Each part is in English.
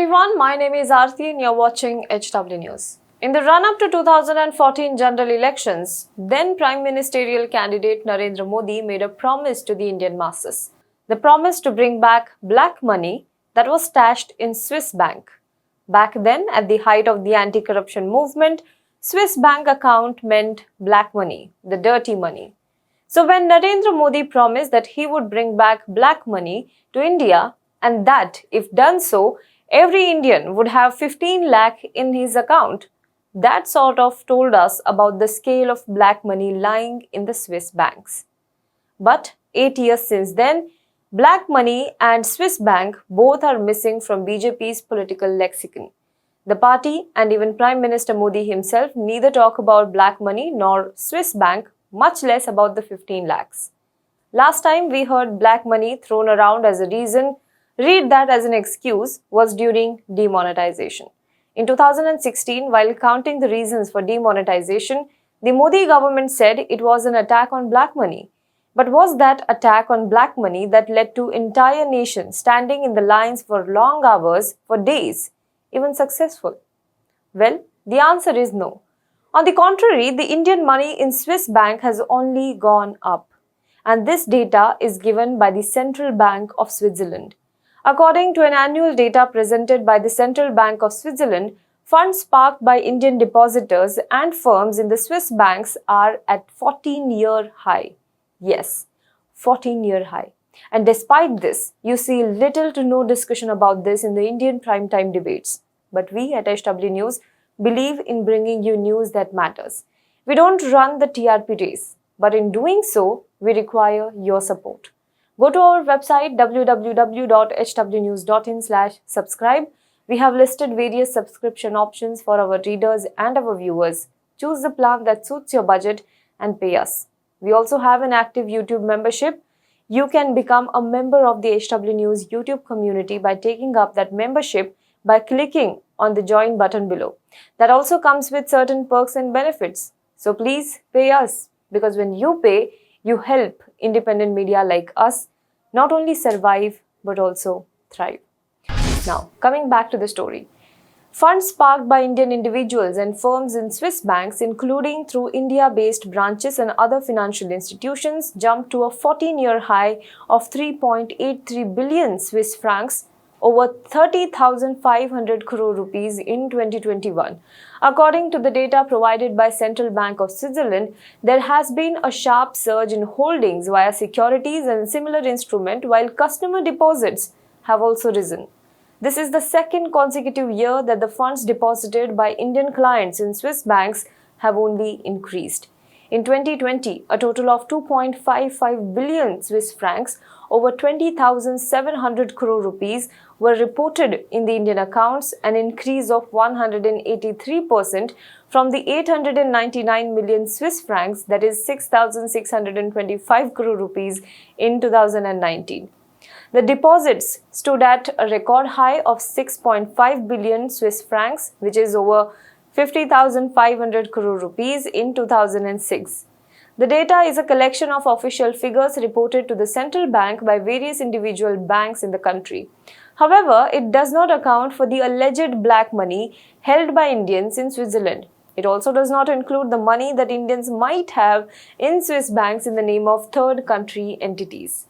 everyone, my name is Aarti and you're watching HW News. In the run-up to 2014 general elections, then Prime Ministerial candidate Narendra Modi made a promise to the Indian masses. The promise to bring back black money that was stashed in Swiss bank. Back then, at the height of the anti-corruption movement, Swiss bank account meant black money, the dirty money. So when Narendra Modi promised that he would bring back black money to India and that, if done so, every Indian would have 15 lakh in his account, that sort of told us about the scale of black money lying in the Swiss banks. But 8 years since then, black money and Swiss bank both are missing from BJP's political lexicon. The party and even Prime Minister Modi himself neither talk about black money nor Swiss bank, much less about the 15 lakhs. Last time we heard black money thrown around as a reason, read that as an excuse, was during demonetization. In 2016, while counting the reasons for demonetization, the Modi government said it was an attack on black money. But was that attack on black money that led to entire nations standing in the lines for long hours, for days, even successful? Well, the answer is no. On the contrary, the Indian money in Swiss bank has only gone up. And this data is given by the Central Bank of Switzerland. According to an annual data presented by the Central Bank of Switzerland, funds parked by Indian depositors and firms in the Swiss banks are at 14-year high. Yes, 14-year high. And despite this, you see little to no discussion about this in the Indian primetime debates. But we at HW News believe in bringing you news that matters. We don't run the TRP race, but in doing so, we require your support. Go to our website www.hwnews.in/subscribe. We have listed various subscription options for our readers and our viewers. Choose the plan that suits your budget and pay us. We also have an active YouTube membership. You can become a member of the HW News YouTube community by taking up that membership by clicking on the join button below. That also comes with certain perks and benefits. So please pay us, because when you pay, you help independent media like us not only survive but also thrive. Now, coming back to the story. Funds parked by Indian individuals and firms in Swiss banks, including through India-based branches and other financial institutions, jumped to a 14-year high of 3.83 billion Swiss francs, over 30,500 crore rupees in 2021. According to the data provided by Central Bank of Switzerland, there has been a sharp surge in holdings via securities and similar instruments, while customer deposits have also risen. This is the second consecutive year that the funds deposited by Indian clients in Swiss banks have only increased. In 2020, a total of 2.55 billion Swiss francs, over 20,700 crore rupees, were reported in the Indian accounts, an increase of 183% from the 899 million Swiss francs, that is 6,625 crore rupees in 2019. The deposits stood at a record high of 6.5 billion Swiss francs, which is over 50,500 crore rupees in 2006. The data is a collection of official figures reported to the central bank by various individual banks in the country. However, it does not account for the alleged black money held by Indians in Switzerland. It also does not include the money that Indians might have in Swiss banks in the name of third country entities.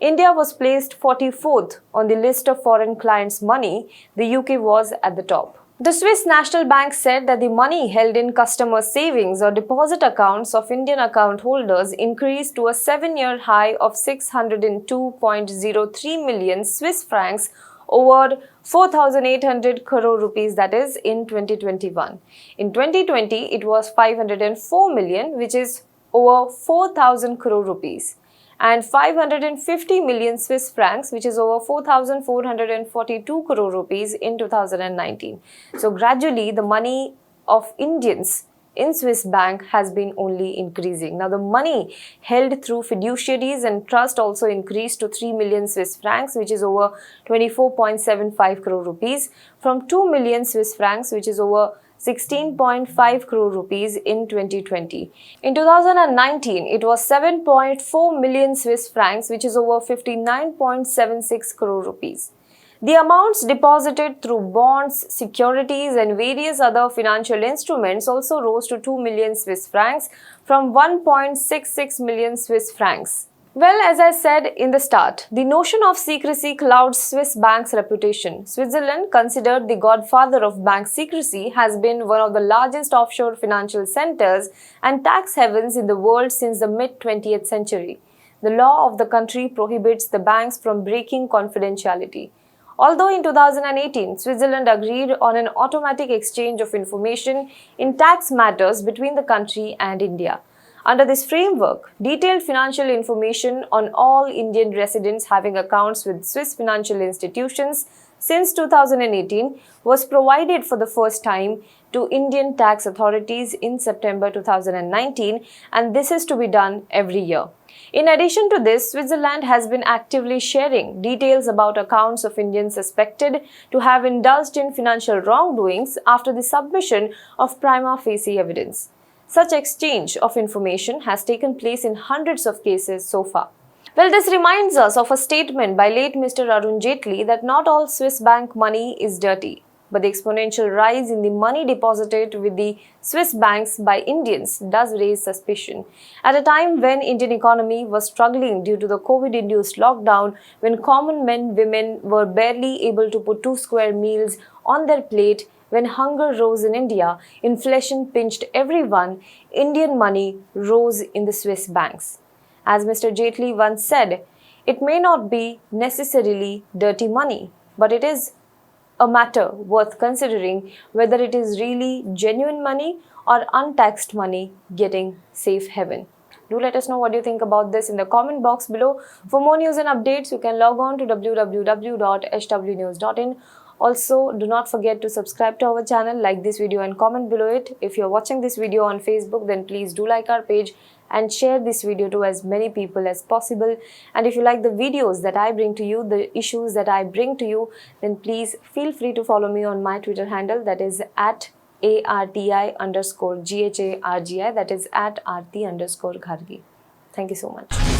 India was placed 44th on the list of foreign clients' money. The UK was at the top. The Swiss National Bank said that the money held in customer savings or deposit accounts of Indian account holders increased to a 7-year high of 602.03 million Swiss francs, over 4,800 crore rupees, that is in 2021. In 2020, it was 504 million, which is over 4,000 crore rupees. And 550 million Swiss francs, which is over 4,442 crore rupees in 2019. So gradually, the money of Indians in Swiss bank has been only increasing. Now, the money held through fiduciaries and trust also increased to 3 million Swiss francs, which is over 24.75 crore rupees, from 2 million Swiss francs, which is over 16.5 crore rupees in 2020. In 2019, it was 7.4 million Swiss francs, which is over 59.76 crore rupees. The amounts deposited through bonds, securities and various other financial instruments also rose to 2 million Swiss francs from 1.66 million Swiss francs. Well, as I said in the start, the notion of secrecy clouds Swiss banks' reputation. Switzerland, considered the godfather of bank secrecy, has been one of the largest offshore financial centers and tax havens in the world since the mid-20th century. The law of the country prohibits the banks from breaking confidentiality. Although in 2018, Switzerland agreed on an automatic exchange of information in tax matters between the country and India. Under this framework, detailed financial information on all Indian residents having accounts with Swiss financial institutions since 2018 was provided for the first time to Indian tax authorities in September 2019, and this is to be done every year. In addition to this, Switzerland has been actively sharing details about accounts of Indians suspected to have indulged in financial wrongdoings after the submission of prima facie evidence. Such exchange of information has taken place in hundreds of cases so far. Well, this reminds us of a statement by late Mr. Arun Jaitley that not all Swiss bank money is dirty, but the exponential rise in the money deposited with the Swiss banks by Indians does raise suspicion. At a time when Indian economy was struggling due to the COVID-induced lockdown, when common men, women were barely able to put 2 square meals on their plate, when hunger rose in India, inflation pinched everyone, Indian money rose in the Swiss banks. As Mr. Jaitley once said, it may not be necessarily dirty money, but it is a matter worth considering whether it is really genuine money or untaxed money getting safe haven. Do let us know what you think about this in the comment box below. For more news and updates, you can log on to www.hwnews.in. Also, do not forget to subscribe to our channel, like this video and comment below it. If you are watching this video on Facebook, then please do like our page and share this video to as many people as possible. And if you like the videos that I bring to you, the issues that I bring to you, then please feel free to follow me on my Twitter handle, that is at ARTI_GHARGI, that is at Arti_Ghargi. Thank you so much.